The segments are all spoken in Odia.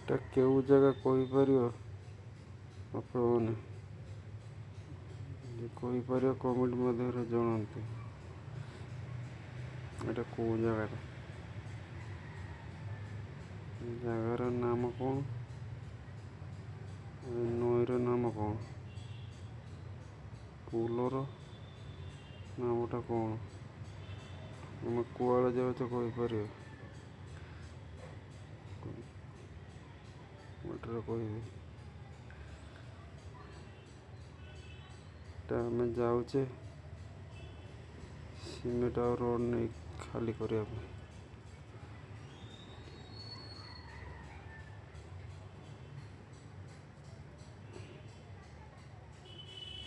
এটা কেউ জায়গা কইପାରିବ ଆପଣମାନେ କହିପାରିବ କମେଣ୍ଟ ମଧ୍ୟରେ ଜଣାନ୍ତୁ ଏଟା କେଉଁ ଜାଗାଟା ଜାଗାର ନାମ କ'ଣ ନଈର ନାମ କ'ଣ ପୁଲର ନାମଟା କ'ଣ ଆମେ କୁଆଡ଼େ ଯାଉଛ କହିପାରିବ ଏଠାରେ କହିବି ଏଟା ଆମେ ଯାଉଛେ ସିମେଣ୍ଟ ଆଉ ରୋଡ଼ ନେଇ ଖାଲି କରିବା ପାଇଁ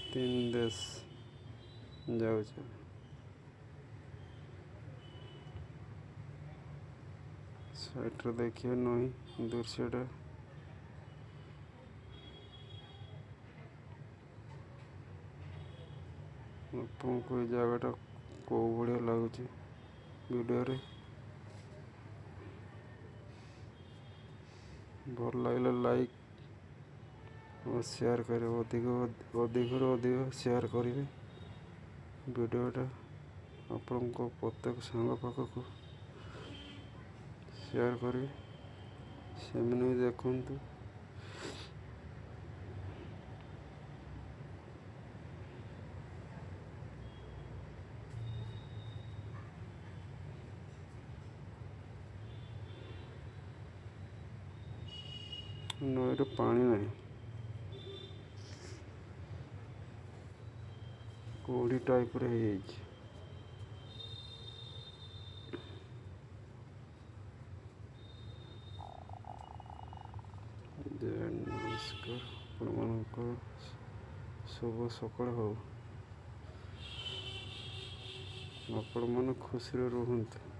ତିନି ଦେଶ ଯାଉଛେ ସାଇଟ୍ରେ ଦେଖିବେ ନଈ ଦୃଶ୍ୟଟା ଆପଣଙ୍କୁ ଏ ଜାଗାଟା କେଉଁ ଭଳିଆ ଲାଗୁଛି ଭିଡ଼ିଓରେ ଭଲ ଲାଗିଲେ ଲାଇକ୍ ଓ ସେୟାର କରିବେ ଅଧିକରୁ ଅଧିକ ସେୟାର କରିବେ ଭିଡ଼ିଓଟା ଆପଣଙ୍କ ପ୍ରତ୍ୟେକ ସାଙ୍ଗ ପାଖକୁ ସେୟାର କରିବେ ସେମାନେ ବି ଦେଖନ୍ତୁ ନଈରେ ପାଣି ନାହିଁ କୋଉଠି ଟାଇପ୍ରେ ହେଇଯାଇଛି ନମସ୍କାର ଆପଣମାନଙ୍କର ଶୁଭ ସକାଳ ହଉ ଆପଣମାନେ ଖୁସିରେ ରୁହନ୍ତୁ।